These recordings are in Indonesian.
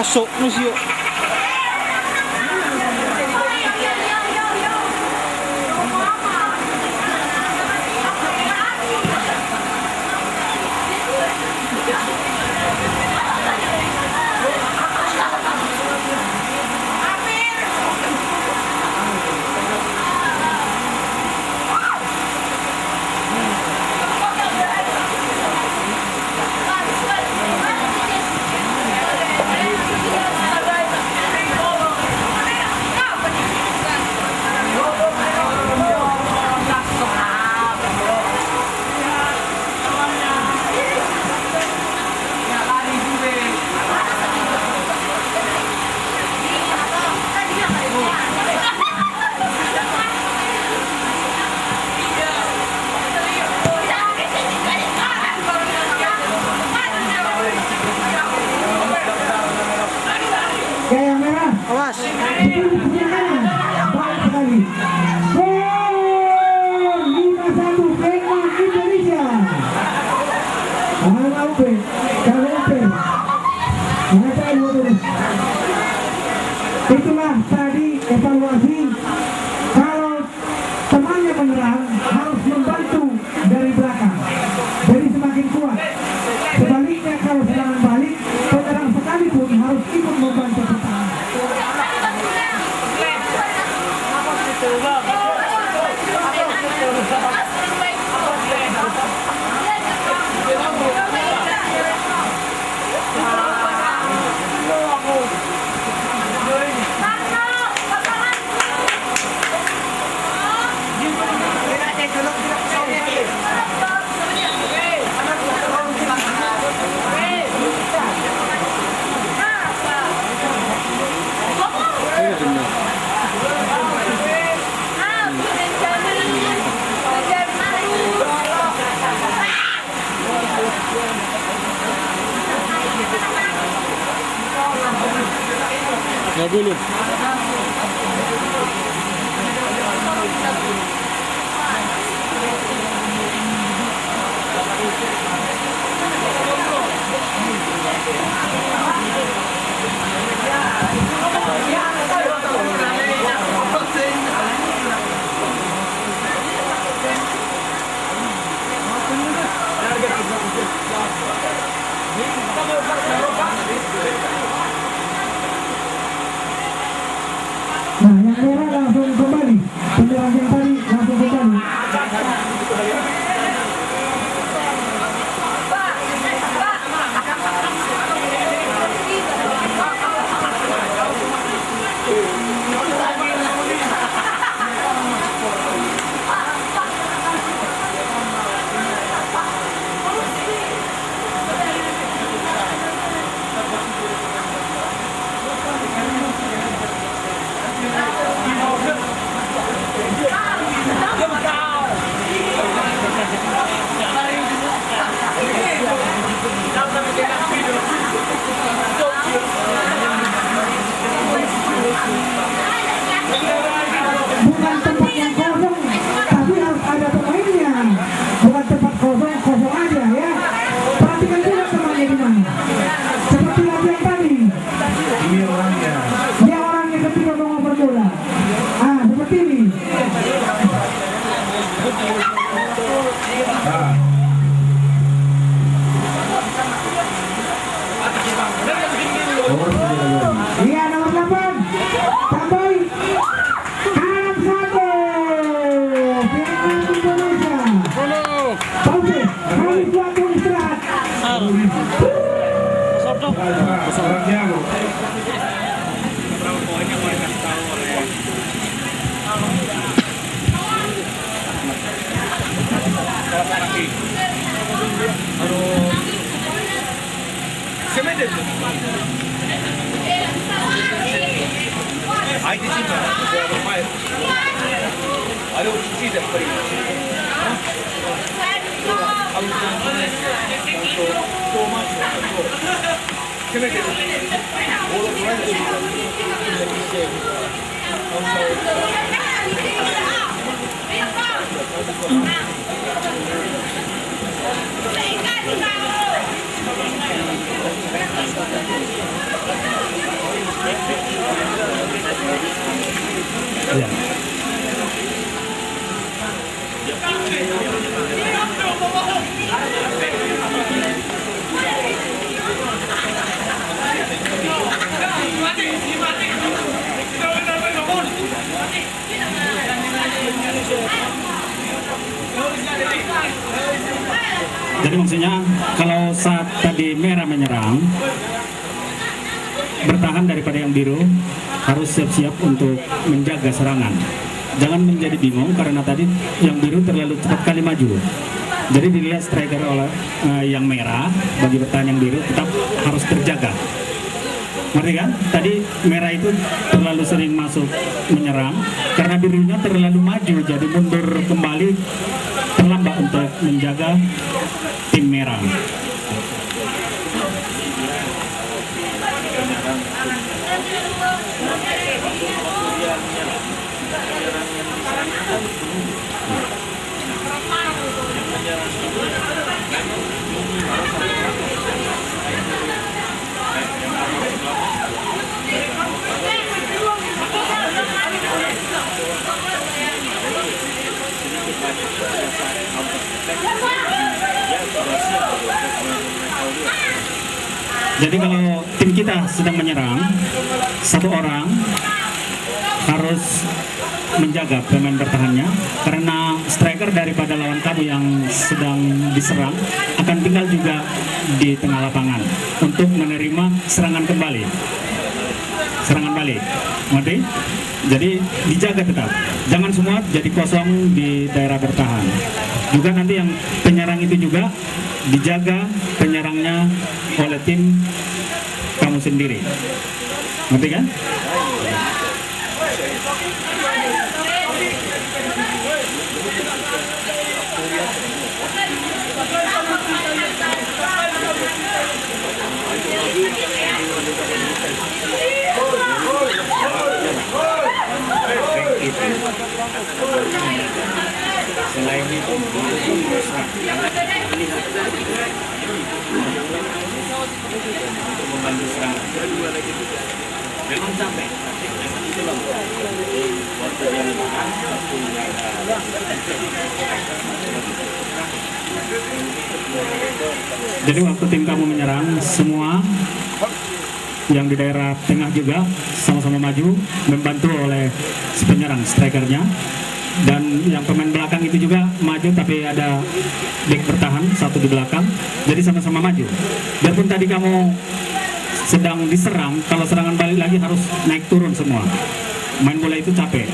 Masuk museum. Awas. Itulah tadi evaluasi. Kalau temannya menyerang harus membantu dari belakang, jadi semakin kuat. Sebaliknya kalau serangan balik, penyerang sekalipun harus ikut membantu pertahanan. Nggak boleh. Nah, yang merah langsung kembali. Penyerang yang tadi langsung kembali. Bukan tempat yang kosong, tapi harus ada pemainnya. Bukan tempat kosong, kosong aja ya. Perhatikan juga temannya di mana. Seperti latihan tadi. Dia orangnya ketika mau ngoper bola. Ah, seperti ini. Iya, nomor 8. Tambahin. Arab satu. Vietnam Indonesia. Pause. Harus waktu istirahat. Hãy subscribe cho kênh Ghiền Mì Gõ để không bỏ lỡ Jadi maksudnya kalau saat tadi merah menyerang, bertahan daripada yang biru, harus siap-siap untuk menjaga serangan. Jangan menjadi bingung karena tadi yang biru terlalu cepat kali maju. Jadi dilihat striker oleh yang merah, bagi bertahan yang biru tetap harus terjaga. Ngerti kan? Tadi merah itu terlalu sering masuk menyerang karena birunya terlalu maju, jadi mundur kembali terlambat untuk menjaga tim merah. Jadi kalau tim kita sedang menyerang, satu orang harus menjaga pemain bertahannya, karena striker daripada lawan kamu yang sedang diserang akan tinggal juga di tengah lapangan untuk menerima serangan kembali, serangan balik. Ngerti? Jadi dijaga tetap, jangan semua jadi kosong di daerah bertahan. Juga nanti yang penyerang itu juga dijaga penyerangnya oleh tim kamu sendiri. Ngerti kan? Selain itu membantu serangan. Memang capek. Jadi waktu tim kamu menyerang, semua yang di daerah tengah juga sama-sama maju, membantu oleh si penyerang, strikernya. Dan yang pemain belakang itu juga maju, tapi ada back bertahan satu di belakang, jadi sama-sama maju. Biarpun tadi kamu sedang diserang, kalau serangan balik lagi harus naik turun semua. Main bola itu capek,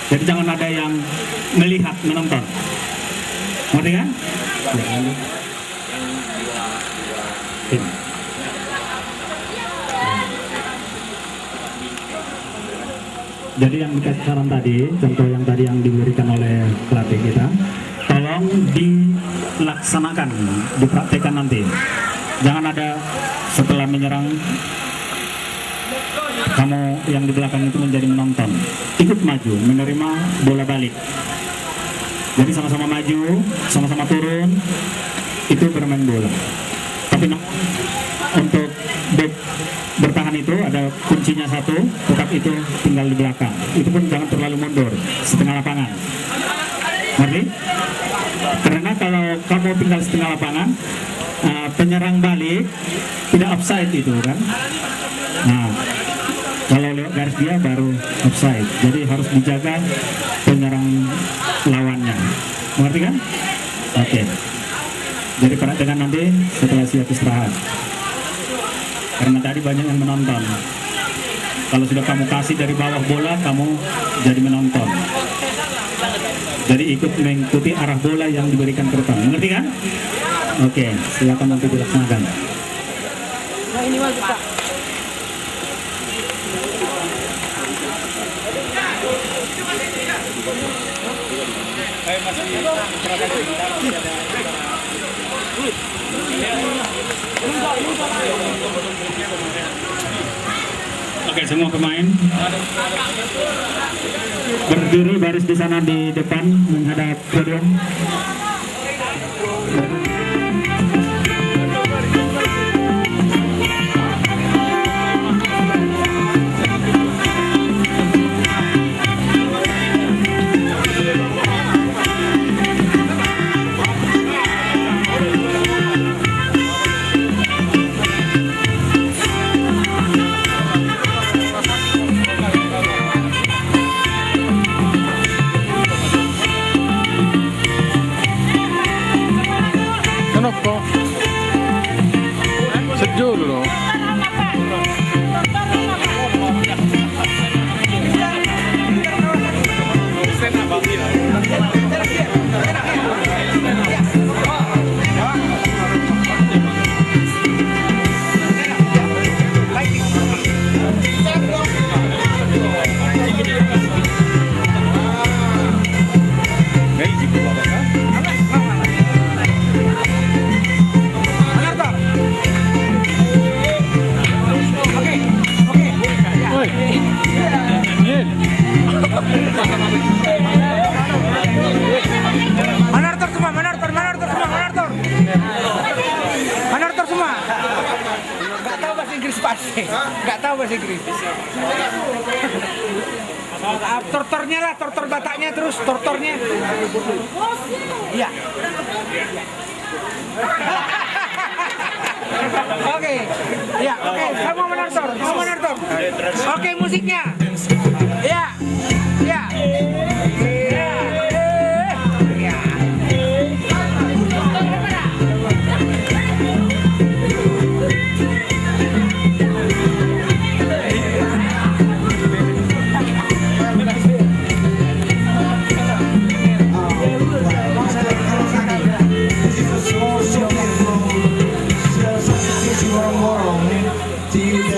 jadi jangan ada yang melihat, menonton. Ngerti kan? Jadi yang dikasih saran tadi, contoh yang tadi yang diberikan oleh pelatih kita, tolong dilaksanakan, dipraktekkan nanti. Jangan ada setelah menyerang kamu yang di belakang itu menjadi menonton, ikut maju, menerima bola balik. Jadi sama-sama maju, sama-sama turun, itu bermain bola. Tapi untuk back bertahan itu ada kuncinya satu, tetap itu tinggal di belakang. Itu pun jangan terlalu mundur, setengah lapangan. Ngerti? Karena kalau kamu tinggal setengah lapangan, penyerang balik tidak offside itu kan. Nah, kalau lewat garis dia baru offside. Jadi harus dijaga penyerang lawannya. Ngerti kan? Oke. Jadi perhatikan nanti setelah siap istirahat. Karena tadi banyak yang menonton. Kalau sudah kamu kasih dari bawah bola, kamu jadi menonton. Jadi ikut mengikuti arah bola yang diberikan ke depan. Ngerti kan? Oke, silakan nanti dilaksanakan. Nah ini mas Pak. Oke, semua pemain berdiri baris di sana di depan menghadap podium. ko. Sejuk dulu. Manartor semua, manartor semua, manartor. Manartor semua. Gak tahu bahasa Inggris pasti. Gak tahu bahasa Inggris. Tortornya lah, tortor Bataknya terus, tortornya. Iya. Oke, ya, oke, semua menonton, semua menonton. Oke, musiknya. Ya, ya, ya, ya.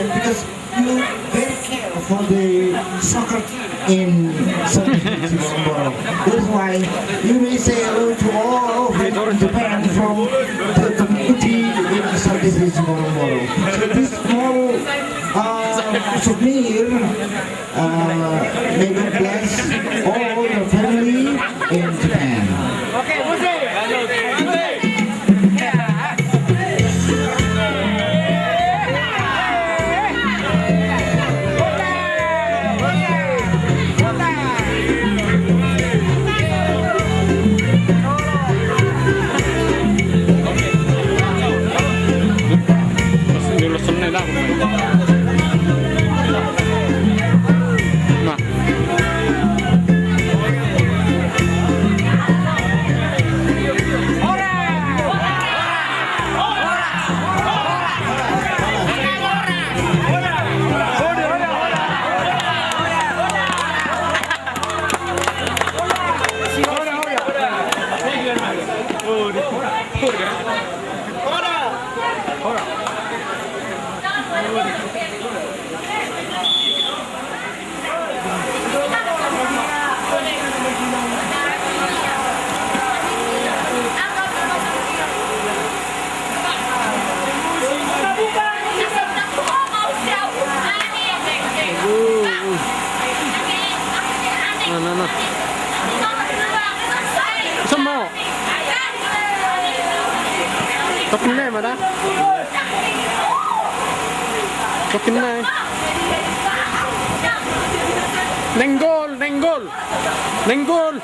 Because you very care for the soccer team in Singapore. That's why you may say hello to all of Japan from the community in Southeast Singapore. So this small souvenir may God bless all the family in Japan. Oke, musik. Mana? Kokinay. Nenggol, nenggol. Nenggol.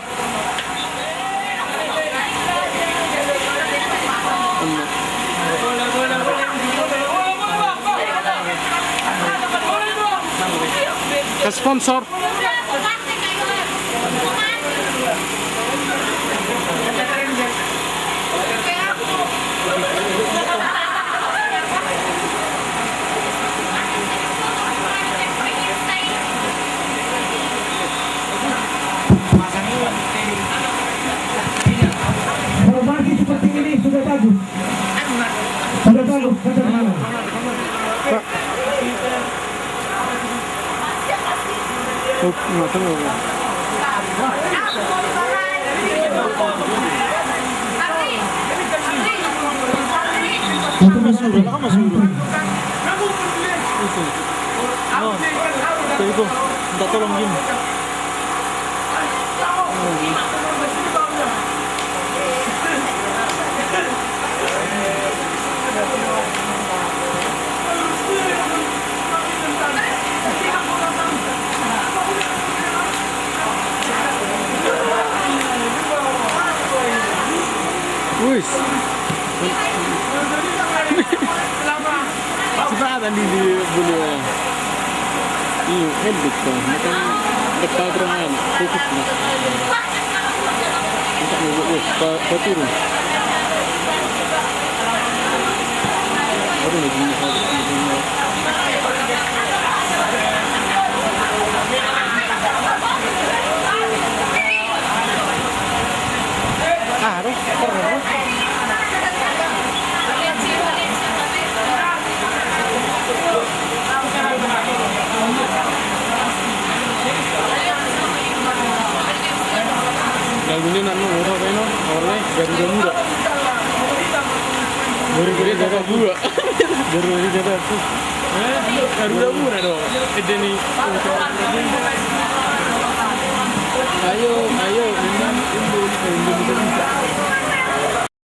Sponsor. Seperti ini sudah bagus. Sudah bagus, Itu masuk, kan masuk. Itu, minta tolong Jim. Wis. Sebab tadi di bulu. Iya, edit kan. Macam dekat terangan, fokus lah. Macam ni, kau turun. Aduh, lagi ini. Aduh, keren. Lagunya nanu orang kayak no, orangnya Garuda Muda. Garuda jaga gua. Garuda jaga aku. Garuda Muda dong.